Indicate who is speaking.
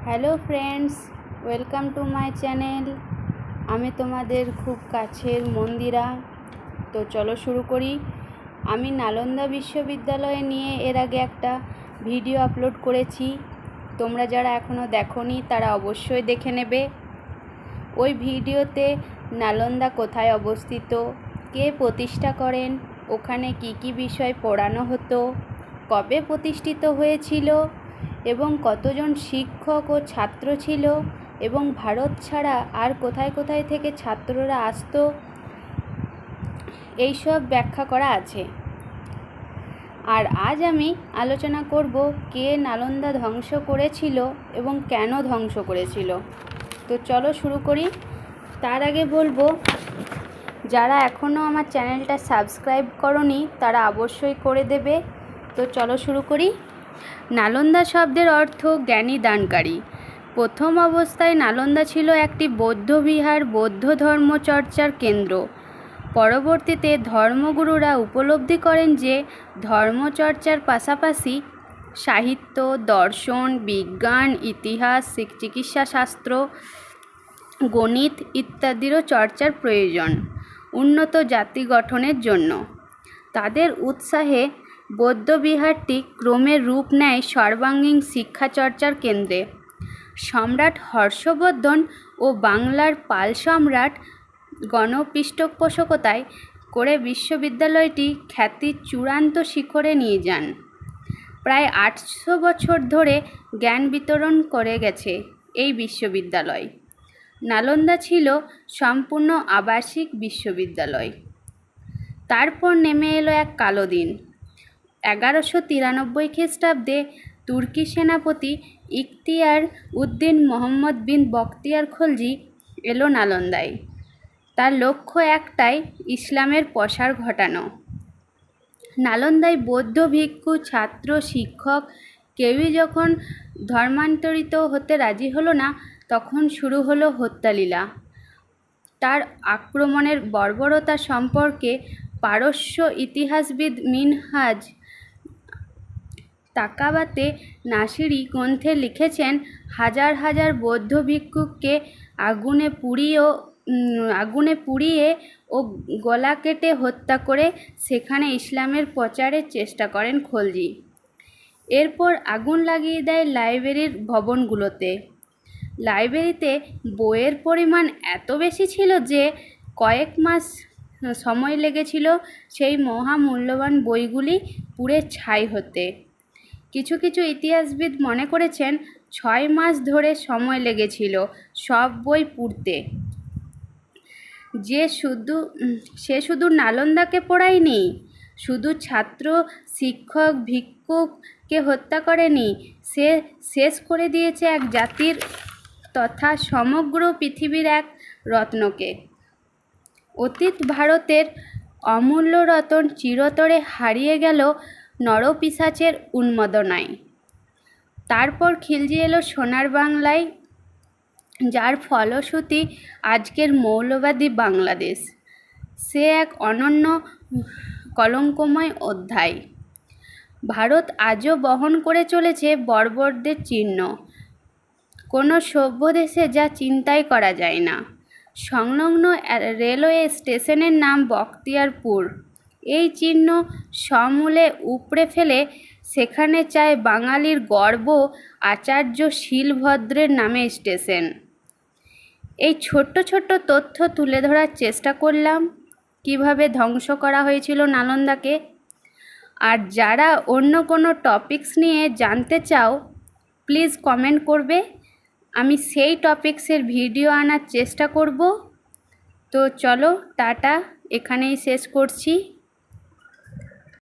Speaker 1: Hello friends, welcome to my channel. আমি তোমাদের খুব কাছের মন্দিরা। তো চলো শুরু করি। আমি নালন্দা বিশ্ববিদ্যালয়ে নিয়ে এর আগে একটা ভিডিও আপলোড করেছি। তোমরা যারা এখনও দেখোনি তারা অবশ্যই দেখে নেবে। ওই ভিডিওতে নালন্দা কোথায় অবস্থিত, কে প্রতিষ্ঠা করেন, ওখানে কি কি বিষয় পড়ানো হতো, কবে প্রতিষ্ঠিত হয়েছিল এবং কতজন শিক্ষক ও ছাত্র ছিল এবং ভারত ছাড়া আর কোথায় কোথায় থেকে ছাত্ররা আসতো, এইসব ব্যাখ্যা করা আছে। আর আজ আমি আলোচনা করব কে নালন্দা ধ্বংস করেছিল এবং কেন ধ্বংস করেছিল। তো চলো শুরু করি। তার আগে বলবো, যারা এখনও আমার চ্যানেলটা সাবস্ক্রাইব করনি তারা অবশ্যই করে দেবে। তো চলো শুরু করি। নালন্দা শব্দের অর্থ জ্ঞানী দানকারী। প্রথম অবস্থায় নালন্দা ছিল একটি বৌদ্ধবিহার, বৌদ্ধ ধর্মচর্চার কেন্দ্র। পরবর্তীতে ধর্মগুরুরা উপলব্ধি করেন যে ধর্মচর্চার পাশাপাশি সাহিত্য, দর্শন, বিজ্ঞান, ইতিহাস, চিকিৎসাশাস্ত্র, গণিত ইত্যাদিরও চর্চার প্রয়োজন উন্নত জাতি গঠনের জন্য। তাদের উৎসাহে বৌদ্ধবিহারটি ক্রমে রূপ নেয় সর্বাঙ্গীন শিক্ষাচর্চার কেন্দ্রে। সম্রাট হর্ষবর্ধন ও বাংলার পাল সম্রাট গণপৃষ্ঠপোষকতায় করে বিশ্ববিদ্যালয়টি খ্যাতির চূড়ান্ত শিখরে নিয়ে যান। প্রায় 800 বছর ধরে জ্ঞান বিতরণ করে গেছে এই বিশ্ববিদ্যালয়। নালন্দা ছিল সম্পূর্ণ আবাসিক বিশ্ববিদ্যালয়। তারপর নেমে এলো এক কালো দিন। 1193 খ্রিস্টাব্দে তুর্কি সেনাপতি ইখতিয়ার উদ্দিন মোহাম্মদ বিন বখতিয়ার খলজি এলো নালন্দায়। তার লক্ষ্য একটাই, ইসলামের প্রসার ঘটানো। নালন্দায় বৌদ্ধ ভিক্ষু, ছাত্র, শিক্ষক কেউই যখন ধর্মান্তরিত হতে রাজি হলো না, তখন শুরু হলো হত্যালীলা। তার আক্রমণের বর্বরতা সম্পর্কে পারস্য ইতিহাসবিদ মিনহাজ তাকাবাতে নাসিরি গ্রন্থে লিখেছেন, হাজার হাজার বৌদ্ধ ভিক্ষুককে আগুনে পুড়িয়ে ও গলা কেটে হত্যা করে সেখানে ইসলামের প্রচারের চেষ্টা করেন খলজি। এরপর আগুন লাগিয়ে দেয় লাইব্রেরির ভবনগুলোতে। লাইব্রেরিতে বইয়ের পরিমাণ এত বেশি ছিল যে কয়েক মাস সময় লেগেছিল সেই মহামূল্যবান বইগুলি পুড়ে ছাই হতে। কিছু কিছু ইতিহাসবিদ মনে করেছেন 6 মাস ধরে সময় লেগেছিল সব বই পুড়তে। সে শুধু নালন্দাকে পোড়ায়নি, শুধু ছাত্র, শিক্ষক, ভিক্ষুককে হত্যা করেনি, সে শেষ করে দিয়েছে এক জাতির তথা সমগ্র পৃথিবীর এক রত্নকে। অতীত ভারতের অমূল্য রতন চিরতরে হারিয়ে গেল নরপিশাচের উন্মাদনায়। তারপর খিলজি এলো সোনার বাংলায়, যার ফলশ্রুতি আজকের মৌলবাদী বাংলাদেশ। সে এক অনন্য কলঙ্কময় অধ্যায়। ভারত আজও বহন করে চলেছে বর্বরদের চিহ্ন। কোনো সভ্য দেশে যা চিন্তাই করা যায় না। সংলগ্ন রেলওয়ে স্টেশনের নাম বখতিয়ারপুর। এই চিহ্ন সমূলে উপড়ে ফেলে সেখানে চায় বাঙালির গর্ব আচার্য শীলভদ্রের নামে স্টেশন। এই ছোট্ট ছোট্ট তথ্য তুলে ধরার চেষ্টা করলাম কিভাবে ধ্বংস করা হয়েছিল নালন্দাকে। আর যারা অন্য কোনো টপিকস নিয়ে জানতে চাও প্লিজ কমেন্ট করবে, আমি সেই টপিক্সের ভিডিও আনার চেষ্টা করব। তো চলো, টাটা, এখানেই শেষ করছি।